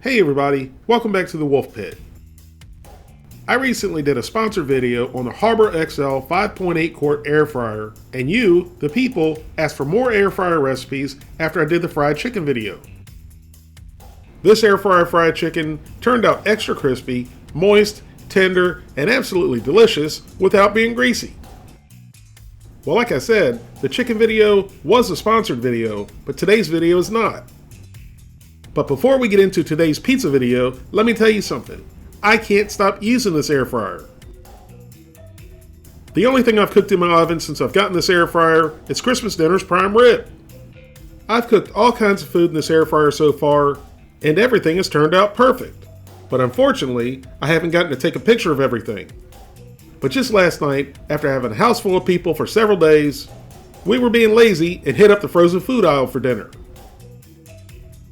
Hey everybody, welcome back to the Wolfe Pit. I recently did a sponsored video on the Harbor XL 5.8 quart air fryer, and you, the people, asked for more air fryer recipes after I did the fried chicken video. This air fryer fried chicken turned out extra crispy, moist, tender, and absolutely delicious without being greasy. Well, like I said, the chicken video was a sponsored video, but today's video is not. But before we get into today's pizza video, let me tell you something. I can't stop using this air fryer. The only thing I've cooked in my oven since I've gotten this air fryer is Christmas dinner's prime rib. I've cooked all kinds of food in this air fryer so far, and everything has turned out perfect. But unfortunately, I haven't gotten to take a picture of everything. But just last night, after having a house full of people for several days, we were being lazy and hit up the frozen food aisle for dinner.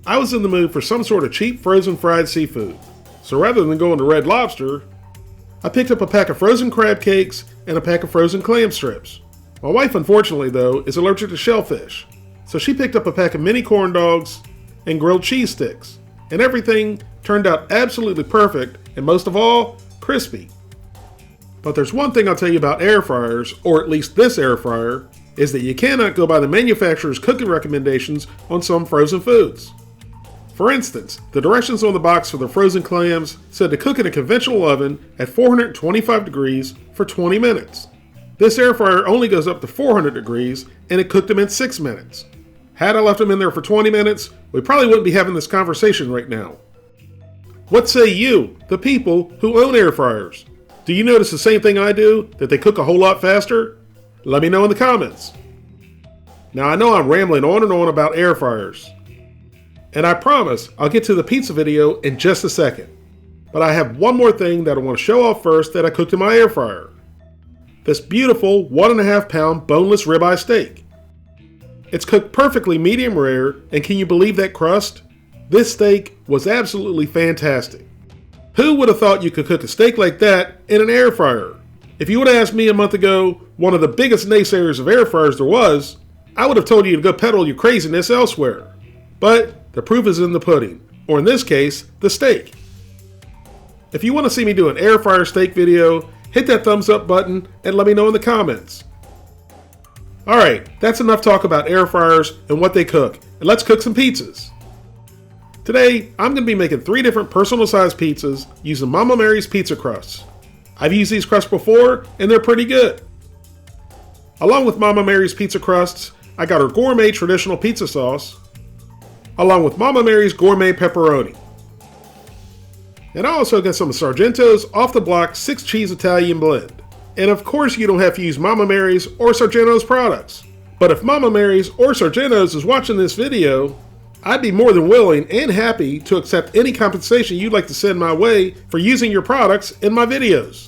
I was in the mood for some sort of cheap frozen fried seafood, so rather than going to Red Lobster, I picked up a pack of frozen crab cakes and a pack of frozen clam strips. My wife, unfortunately though, is allergic to shellfish, so she picked up a pack of mini corn dogs and grilled cheese sticks, and everything turned out absolutely perfect and most of all, crispy. But there's one thing I'll tell you about air fryers, or at least this air fryer, is that you cannot go by the manufacturer's cooking recommendations on some frozen foods. For instance, the directions on the box for the frozen clams said to cook in a conventional oven at 425 degrees for 20 minutes. This air fryer only goes up to 400 degrees and it cooked them in 6 minutes. Had I left them in there for 20 minutes, we probably wouldn't be having this conversation right now. What say you, the people who own air fryers? Do you notice the same thing I do, that they cook a whole lot faster? Let me know in the comments. Now I know I'm rambling on and on about air fryers. And I promise I'll get to the pizza video in just a second. But I have one more thing that I want to show off first that I cooked in my air fryer. This beautiful 1.5 pound boneless ribeye steak. It's cooked perfectly medium rare, and can you believe that crust? This steak was absolutely fantastic. Who would have thought you could cook a steak like that in an air fryer? If you would have asked me a month ago, one of the biggest naysayers of air fryers there was, I would have told you to go peddle your craziness elsewhere. But the proof is in the pudding, or in this case, the steak. If you want to see me do an air fryer steak video, hit that thumbs up button and let me know in the comments. Alright, that's enough talk about air fryers and what they cook, and let's cook some pizzas. Today, I'm going to be making 3 different personal sized pizzas using Mama Mary's pizza crusts. I've used these crusts before, and they're pretty good. Along with Mama Mary's pizza crusts, I got her gourmet traditional pizza sauce, along with Mama Mary's gourmet pepperoni. And I also got some Sargento's off the block 6 cheese Italian blend. And of course you don't have to use Mama Mary's or Sargento's products. But if Mama Mary's or Sargento's is watching this video, I'd be more than willing and happy to accept any compensation you'd like to send my way for using your products in my videos.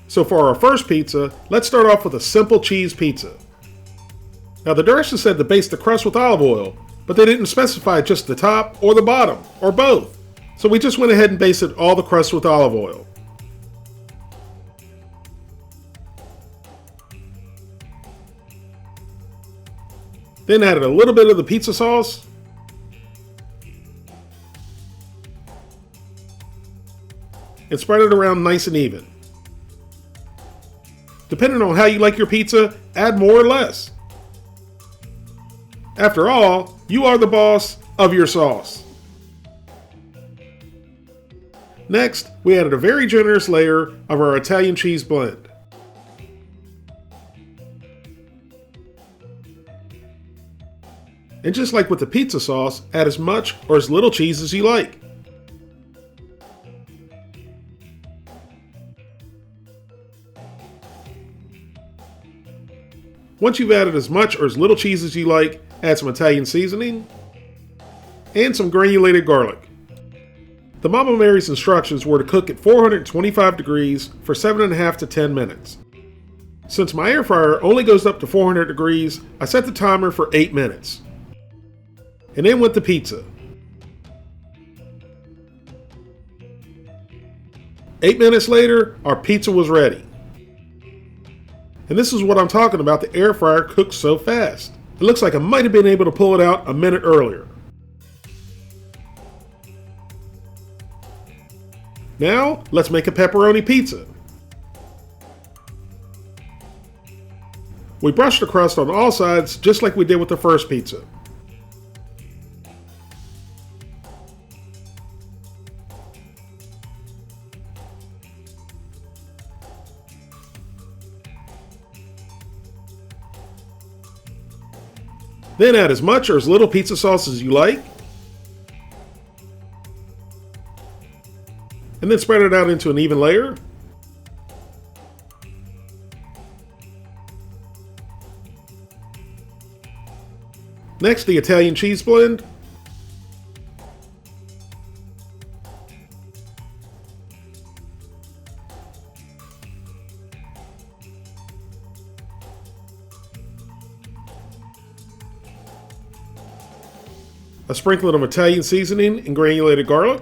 So for our first pizza, let's start off with a simple cheese pizza. Now the directions said to baste the crust with olive oil, but they didn't specify just the top or the bottom, or both. So we just went ahead and basted all the crust with olive oil. Then added a little bit of the pizza sauce. And spread it around nice and even. Depending on how you like your pizza, add more or less. After all, you are the boss of your sauce. Next, we added a very generous layer of our Italian cheese blend. And just like with the pizza sauce, add as much or as little cheese as you like. Once you've added as much or as little cheese as you like, add some Italian seasoning and some granulated garlic. The Mama Mary's instructions were to cook at 425 degrees for 7.5 to 10 minutes. Since my air fryer only goes up to 400 degrees, I set the timer for 8 minutes. And then went the pizza. 8 minutes later, our pizza was ready. And this is what I'm talking about, the air fryer cooks so fast. It looks like I might have been able to pull it out a minute earlier. Now, let's make a pepperoni pizza. We brush the crust on all sides just like we did with the first pizza. Then add as much or as little pizza sauce as you like. And then spread it out into an even layer. Next, the Italian cheese blend. A sprinkling of Italian seasoning and granulated garlic.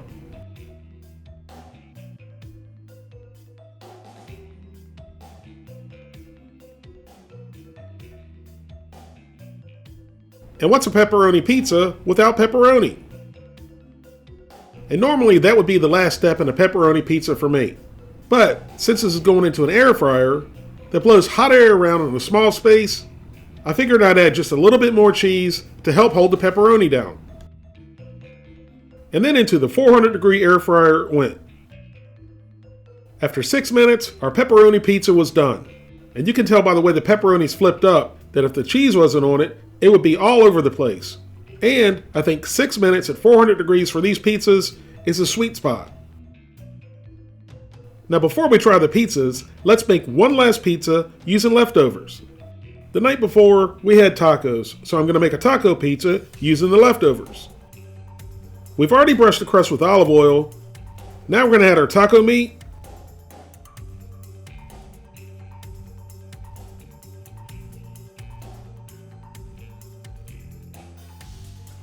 And what's a pepperoni pizza without pepperoni? And normally that would be the last step in a pepperoni pizza for me. But since this is going into an air fryer that blows hot air around in a small space, I figured I'd add just a little bit more cheese to help hold the pepperoni down. And then into the 400-degree air fryer it went. After 6 minutes, our pepperoni pizza was done. And you can tell by the way the pepperoni's flipped up that if the cheese wasn't on it, it would be all over the place. And I think 6 minutes at 400 degrees for these pizzas is a sweet spot. Now before we try the pizzas, let's make one last pizza using leftovers. The night before, we had tacos, so I'm going to make a taco pizza using the leftovers. We've already brushed the crust with olive oil. Now we're going to add our taco meat.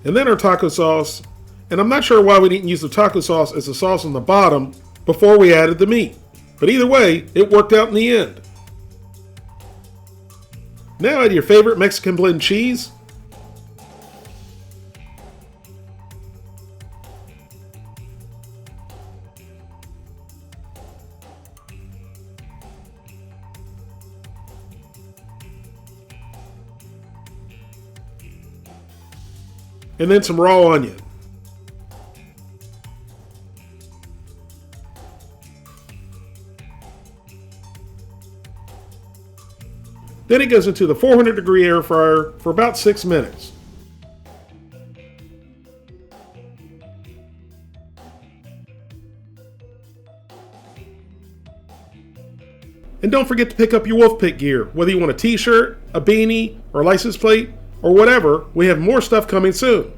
And then our taco sauce. And I'm not sure why we didn't use the taco sauce as the sauce on the bottom before we added the meat. But either way, it worked out in the end. Now add your favorite Mexican blend cheese. And then some raw onion. Then it goes into the 400-degree air fryer for about 6 minutes. And don't forget to pick up your Wolfe Pit gear, whether you want a t-shirt, a beanie, or a license plate, or whatever. We have more stuff coming soon.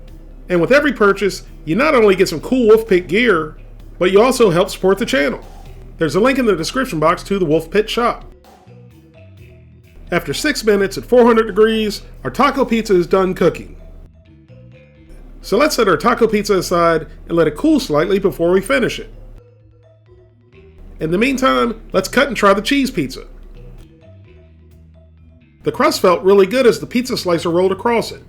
And with every purchase, you not only get some cool Wolfe Pit gear, but you also help support the channel. There's a link in the description box to the Wolfe Pit shop. After 6 minutes at 400 degrees, our taco pizza is done cooking. So let's set our taco pizza aside and let it cool slightly before we finish it. In the meantime, let's cut and try the cheese pizza. The crust felt really good as the pizza slicer rolled across it.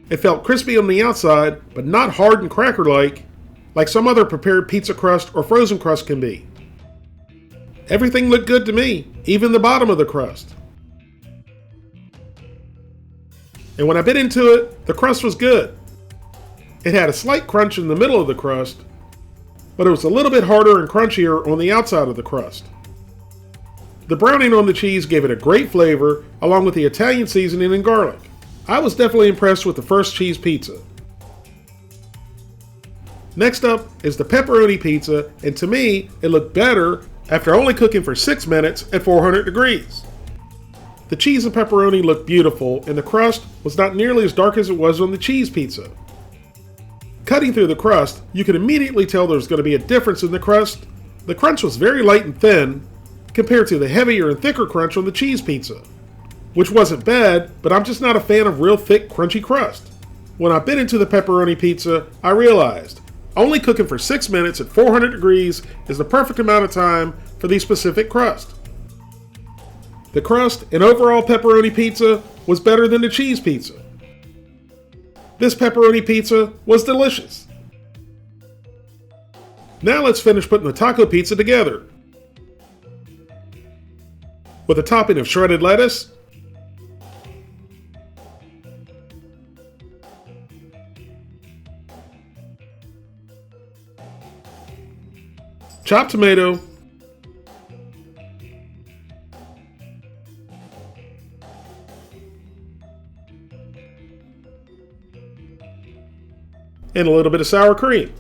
It felt crispy on the outside, but not hard and cracker-like, like some other prepared pizza crust or frozen crust can be. Everything looked good to me, even the bottom of the crust. And when I bit into it, the crust was good. It had a slight crunch in the middle of the crust, but it was a little bit harder and crunchier on the outside of the crust. The browning on the cheese gave it a great flavor, along with the Italian seasoning and garlic. I was definitely impressed with the first cheese pizza. Next up is the pepperoni pizza, and to me, it looked better after only cooking for 6 minutes at 400 degrees. The cheese and pepperoni looked beautiful, and the crust was not nearly as dark as it was on the cheese pizza. Cutting through the crust, you could immediately tell there was going to be a difference in the crust. The crunch was very light and thin, compared to the heavier and thicker crunch on the cheese pizza. Which wasn't bad, but I'm just not a fan of real thick, crunchy crust. When I bit into the pepperoni pizza, I realized only cooking for 6 minutes at 400 degrees is the perfect amount of time for the specific crust. The crust and overall pepperoni pizza was better than the cheese pizza. This pepperoni pizza was delicious. Now let's finish putting the taco pizza together. With a topping of shredded lettuce, chopped tomato, and a little bit of sour cream.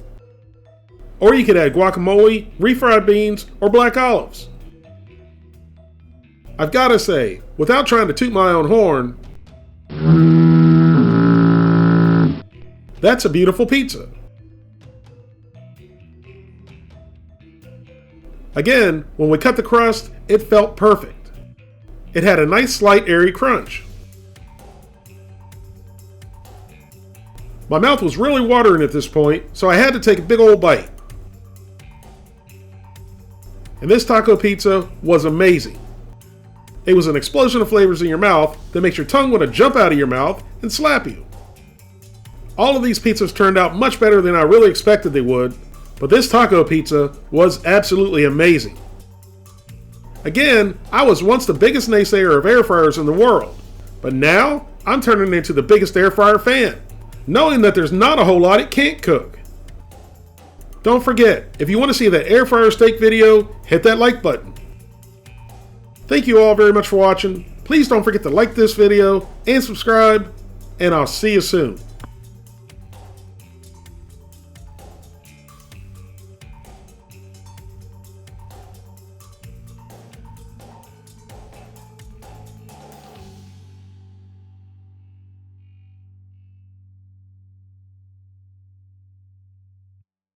Or you could add guacamole, refried beans, or black olives. I've got to say, without trying to toot my own horn, that's a beautiful pizza. Again, when we cut the crust, it felt perfect. It had a nice slight airy crunch. My mouth was really watering at this point, so I had to take a big old bite. And this taco pizza was amazing. It was an explosion of flavors in your mouth that makes your tongue want to jump out of your mouth and slap you. All of these pizzas turned out much better than I really expected they would, but this taco pizza was absolutely amazing. Again, I was once the biggest naysayer of air fryers in the world, but now I'm turning into the biggest air fryer fan, knowing that there's not a whole lot it can't cook. Don't forget, if you want to see that air fryer steak video, hit that like button. Thank you all very much for watching. Please don't forget to like this video and subscribe, and I'll see you soon.